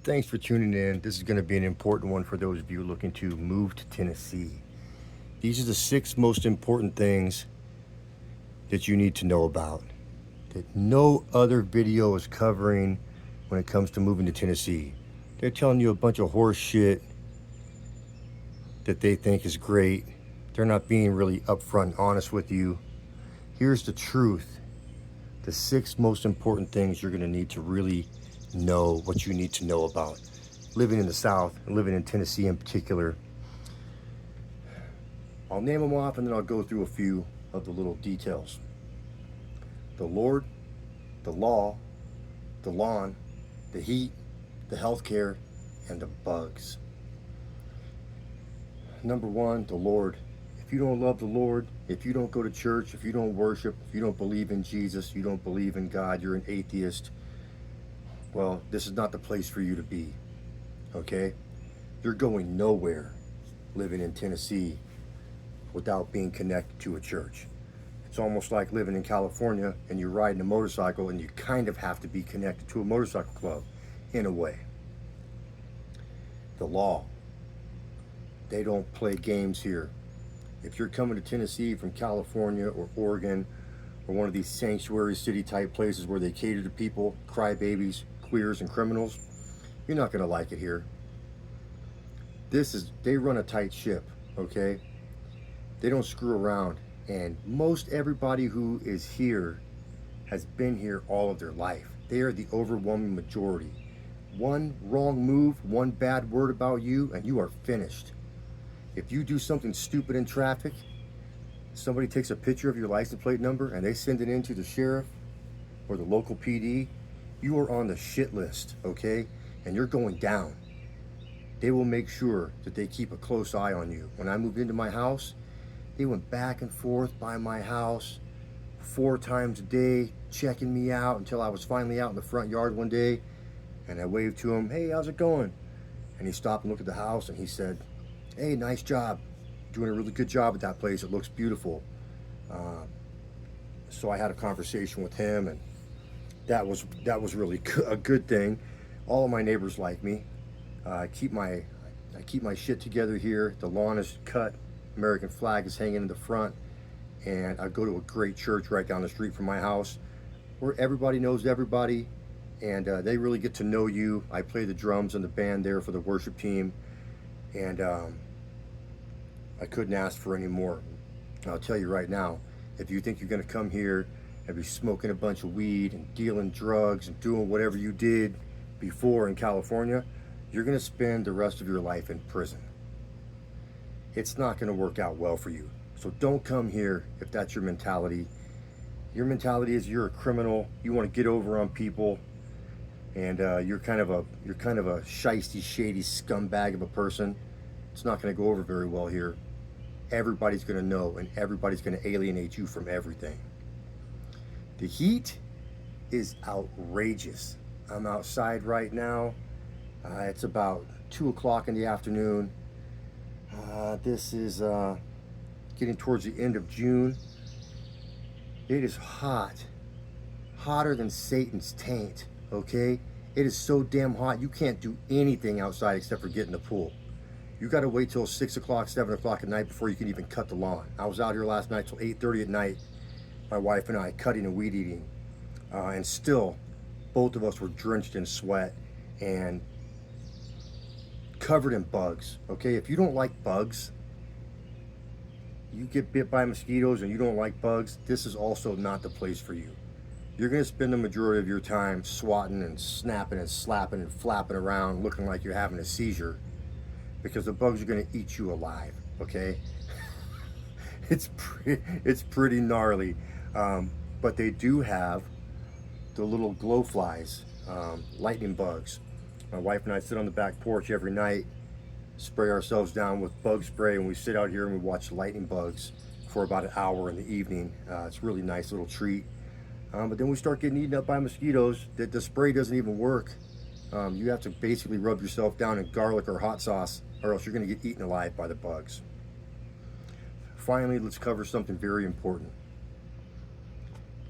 Thanks for tuning in. This is going to be an important one for those of you looking to move to Tennessee. These are the 6 most important things that you need to know about that no other video is covering when it comes to moving to Tennessee. They're telling you a bunch of horse shit that they think is great. They're not being really upfront and honest with you. Here's the truth. The 6 most important things you're going to need to really know what you need to know about living in the South and living in Tennessee in particular. I'll name them off and then I'll go through a few of the little details. The Lord, the law, the lawn, the heat, the healthcare, and the bugs. Number one, the Lord. If you don't love the Lord, if you don't go to church, if you don't worship, if you don't believe in Jesus, you don't believe in God, you're an atheist, well, this is not the place for you to be, okay? You're going nowhere living in Tennessee without being connected to a church. It's almost like living in California and you're riding a motorcycle and you kind of have to be connected to a motorcycle club in a way. The law. They don't play games here. If you're coming to Tennessee from California or Oregon or one of these sanctuary city type places where they cater to people, crybabies, queers, and criminals, you're not going to like it here. They run a tight ship, okay? They don't screw around. And most everybody who is here has been here all of their life. They are the overwhelming majority. One wrong move, one bad word about you, and you are finished. If you do something stupid in traffic, somebody takes a picture of your license plate number and they send it in to the sheriff or the local PD, you are on the shit list, okay? And you're going down. They will make sure that they keep a close eye on you. When I moved into my house, they went back and forth by my house 4 times a day, checking me out until I was finally out in the front yard one day. And I waved to him, hey, how's it going? And he stopped and looked at the house and he said, hey, nice job. Doing a really good job at that place. It looks beautiful. So I had a conversation with him, and that was really a good thing. All of my neighbors like me. I keep my shit together here. The lawn is cut. American flag is hanging in the front, and I go to a great church right down the street from my house, where everybody knows everybody, and they really get to know you. I play the drums in the band there for the worship team, and I couldn't ask for any more. I'll tell you right now, if you think you're going to come here and be smoking a bunch of weed and dealing drugs and doing whatever you did before in California, you're going to spend the rest of your life in prison. It's not going to work out well for you. So don't come here if that's your mentality. Your mentality is you're a criminal, you want to get over on people, and you're kind of a shisty, shady scumbag of a person. It's not going to go over very well here. Everybody's going to know, and everybody's going to alienate you from everything. The heat is outrageous. I'm outside right now. It's about 2 o'clock in the afternoon. This is getting towards the end of June. It is hot. Hotter than Satan's taint, okay? It is so damn hot, you can't do anything outside except for get in the pool. You got to wait till 6 o'clock, 7 o'clock at night before you can even cut the lawn. I was out here last night till 8:30 at night, my wife and I, cutting and weed eating. And still, both of us were drenched in sweat and covered in bugs, okay? If you don't like bugs, you get bit by mosquitoes and you don't like bugs, this is also not the place for you. You're going to spend the majority of your time swatting and snapping and slapping and flapping around looking like you're having a seizure, because the bugs are going to eat you alive, okay? It's pretty gnarly. But they do have the little glow flies, lightning bugs. My wife and I sit on the back porch every night, spray ourselves down with bug spray, and we sit out here and we watch lightning bugs for about an hour in the evening. It's a really nice little treat. But then we start getting eaten up by mosquitoes. The spray doesn't even work. You have to basically rub yourself down in garlic or hot sauce, or else you're going to get eaten alive by the bugs. Finally, let's cover something very important.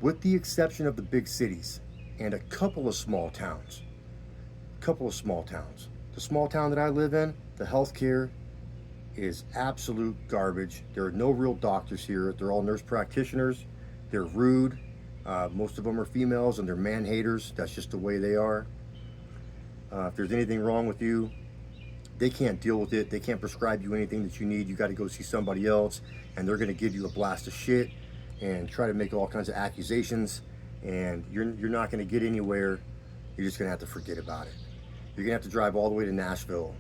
With the exception of the big cities and a couple of small towns, couple of small towns. The small town that I live in, the healthcare is absolute garbage. There are no real doctors here. They're all nurse practitioners. They're rude. Most of them are females and they're man haters. That's just the way they are. If there's anything wrong with you, they can't deal with it. They can't prescribe you anything that you need. You got to go see somebody else, and they're going to give you a blast of shit and try to make all kinds of accusations, and you're not going to get anywhere. You're just going to have to forget about it. You're going to have to drive all the way to Nashville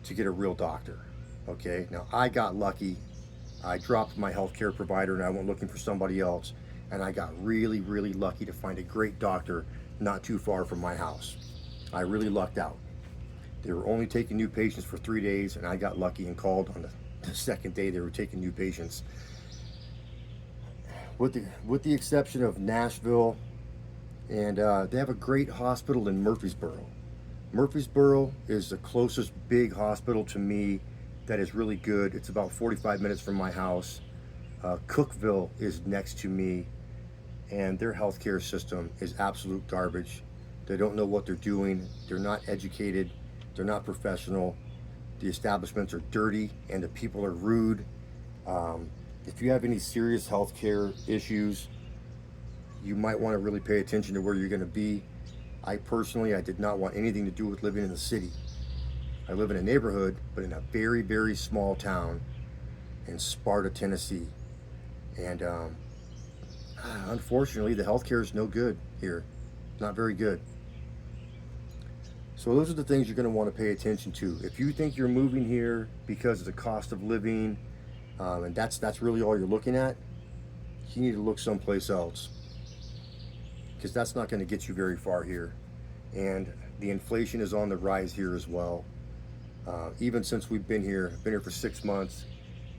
to get a real doctor. Okay, now I got lucky. I dropped my healthcare provider and I went looking for somebody else, and I got really, really lucky to find a great doctor not too far from my house. I really lucked out. They were only taking new patients for 3 days, and I got lucky and called on the second day they were taking new patients. With the exception of Nashville, and they have a great hospital in Murfreesboro. Murfreesboro is the closest big hospital to me that is really good. It's about 45 minutes from my house. Cookeville is next to me, and their healthcare system is absolute garbage. They don't know what they're doing. They're not educated. They're not professional. The establishments are dirty, and the people are rude. If you have any serious healthcare issues, you might want to really pay attention to where you're going to be. I did not want anything to do with living in the city. I live in a neighborhood, but in a very, very small town in Sparta, Tennessee. And unfortunately, the healthcare is no good here. Not very good. So those are the things you're going to want to pay attention to. If you think you're moving here because of the cost of living, and that's really all you're looking at, you need to look someplace else, because that's not going to get you very far here. And the inflation is on the rise here as well. Even since we've been here for 6 months,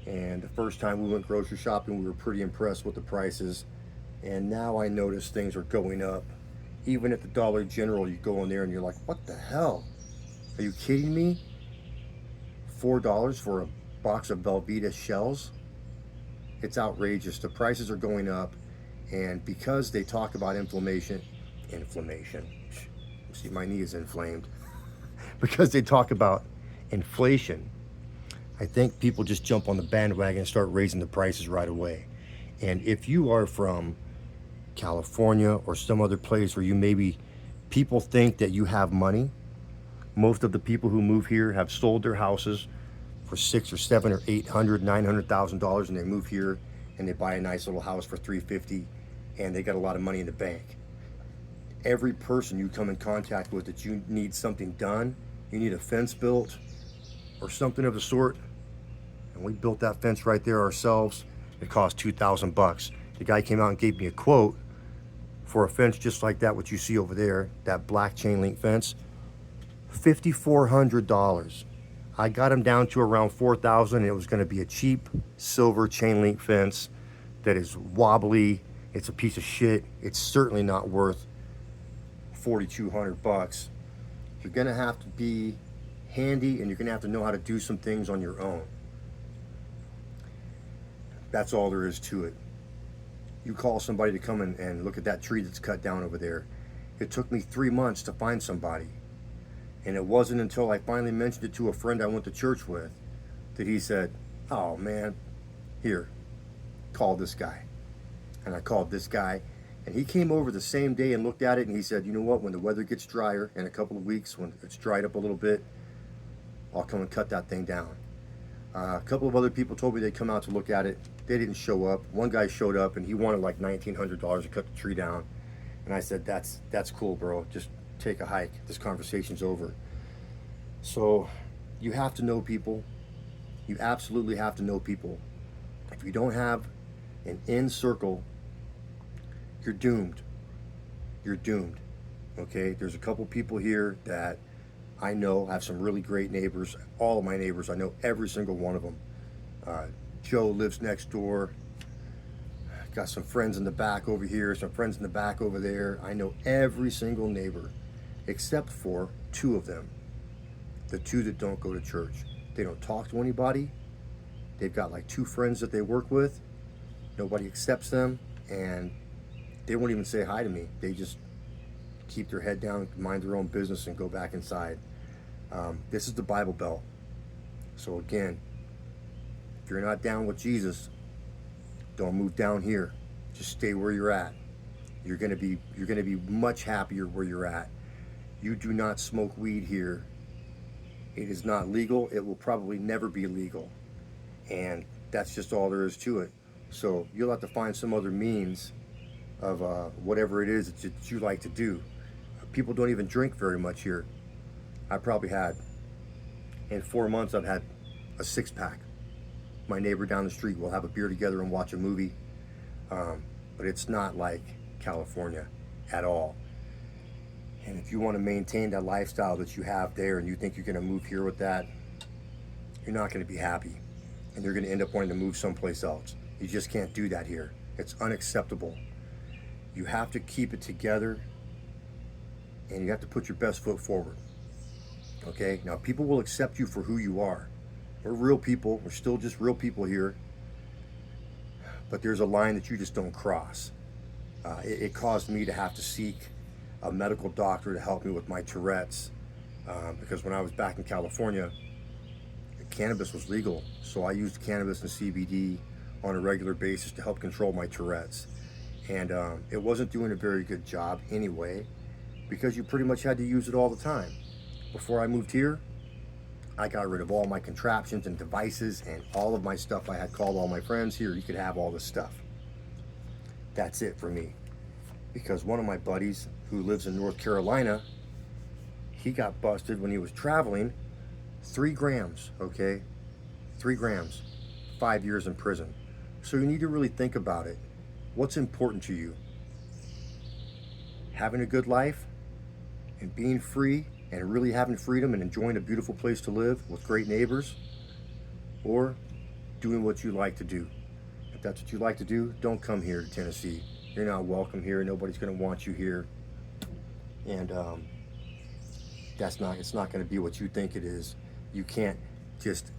and the first time we went grocery shopping, we were pretty impressed with the prices. And now I notice things are going up. Even at the Dollar General, you go in there and you're like, what the hell? Are you kidding me? $4 for a box of Velveeta shells? It's outrageous. The prices are going up, and because they talk about inflammation, see, my knee is inflamed. Because they talk about inflation, I think people just jump on the bandwagon and start raising the prices right away. And if you are from California or some other place where people think that you have money, most of the people who move here have sold their houses for $600,000 or $700,000 or $800,000, $900,000, and they move here and they buy a nice little house for $350,000, and they got a lot of money in the bank. Every person you come in contact with that you need something done, you need a fence built or something of the sort, and we built that fence right there ourselves. It cost $2,000. The guy came out and gave me a quote for a fence just like that, what you see over there, that black chain link fence, $5,400. I got him down to around $4,000, and it was going to be a cheap silver chain link fence that is wobbly. It's a piece of shit. It's certainly not worth $4,200. You're going to have to be handy, and you're going to have to know how to do some things on your own. That's all there is to it. You call somebody to come and look at that tree that's cut down over there. It took me 3 months to find somebody. And it wasn't until I finally mentioned it to a friend I went to church with that he said, oh man, here, call this guy. And I called this guy, and he came over the same day and looked at it, and he said, you know what, when the weather gets drier in a couple of weeks, when it's dried up a little bit, I'll come and cut that thing down. A couple of other people told me they'd come out to look at it. They didn't show up. One guy showed up, and he wanted like $1,900 to cut the tree down. And I said, that's cool, bro. Just take a hike. This conversation's over. So you have to know people. You absolutely have to know people. If you don't have an in circle, you're doomed. You're doomed. Okay? There's a couple people here that I know have some really great neighbors. All of my neighbors, I know every single one of them. Joe lives next door. Got some friends in the back over here, some friends in the back over there. I know every single neighbor except for 2 of them. The 2 that don't go to church. They don't talk to anybody. They've got like 2 friends that they work with. Nobody accepts them, and they won't even say hi to me. They just keep their head down, mind their own business, and go back inside. This is the Bible Belt. So again, if you're not down with Jesus, don't move down here. Just stay where you're at. You're gonna be much happier where you're at. You do not smoke weed here. It is not legal. It will probably never be legal. And that's just all there is to it. So you'll have to find some other means of whatever it is that you like to do. People don't even drink very much here. I probably had, in 4 months, I've had a 6-pack. My neighbor down the street will have a beer together and watch a movie. But it's not like California at all. And if you want to maintain that lifestyle that you have there and you think you're going to move here with that, you're not going to be happy. And you're going to end up wanting to move someplace else. You just can't do that here. It's unacceptable. You have to keep it together and you have to put your best foot forward. Okay? Now, people will accept you for who you are. We're real people. We're still just real people here. But there's a line that you just don't cross. It caused me to have to seek a medical doctor to help me with my Tourette's because when I was back in California, cannabis was legal. So I used cannabis and CBD on a regular basis to help control my Tourette's. And it wasn't doing a very good job anyway because you pretty much had to use it all the time. Before I moved here, I got rid of all my contraptions and devices and all of my stuff. I had called all my friends, here, you could have all this stuff. That's it for me. Because one of my buddies who lives in North Carolina, he got busted when he was traveling, 3 grams, okay? 3 grams, 5 years in prison. So you need to really think about it. What's important to you? Having a good life and being free and really having freedom and enjoying a beautiful place to live with great neighbors, or doing what you like to do. If that's what you like to do, don't come here to Tennessee. You're not welcome here. Nobody's going to want you here. And it's not going to be what you think it is. You can't just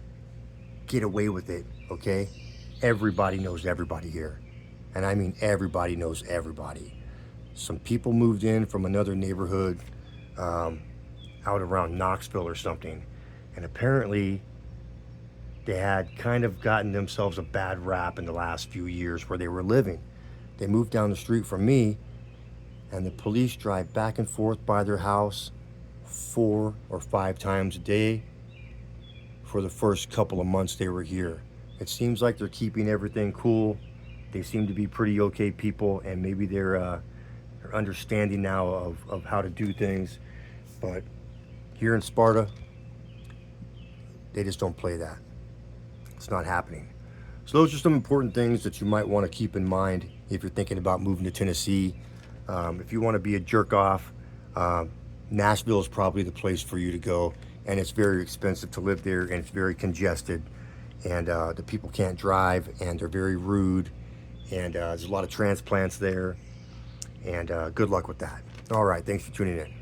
get away with it, okay? Everybody knows everybody here. And I mean everybody knows everybody. Some people moved in from another neighborhood out around Knoxville or something, and apparently they had kind of gotten themselves a bad rap in the last few years where they were living. They moved down the street from me, and the police drive back and forth by their house 4 or 5 times a day for the first couple of months they were here. It seems like they're keeping everything cool. They seem to be pretty okay people, and maybe they're understanding now of how to do things. But here in Sparta, they just don't play that. It's not happening. So those are some important things that you might want to keep in mind if you're thinking about moving to Tennessee. If you want to be a jerk off, Nashville is probably the place for you to go. And it's very expensive to live there, and it's very congested. And the people can't drive, and they're very rude. And there's a lot of transplants there. And good luck with that. All right, thanks for tuning in.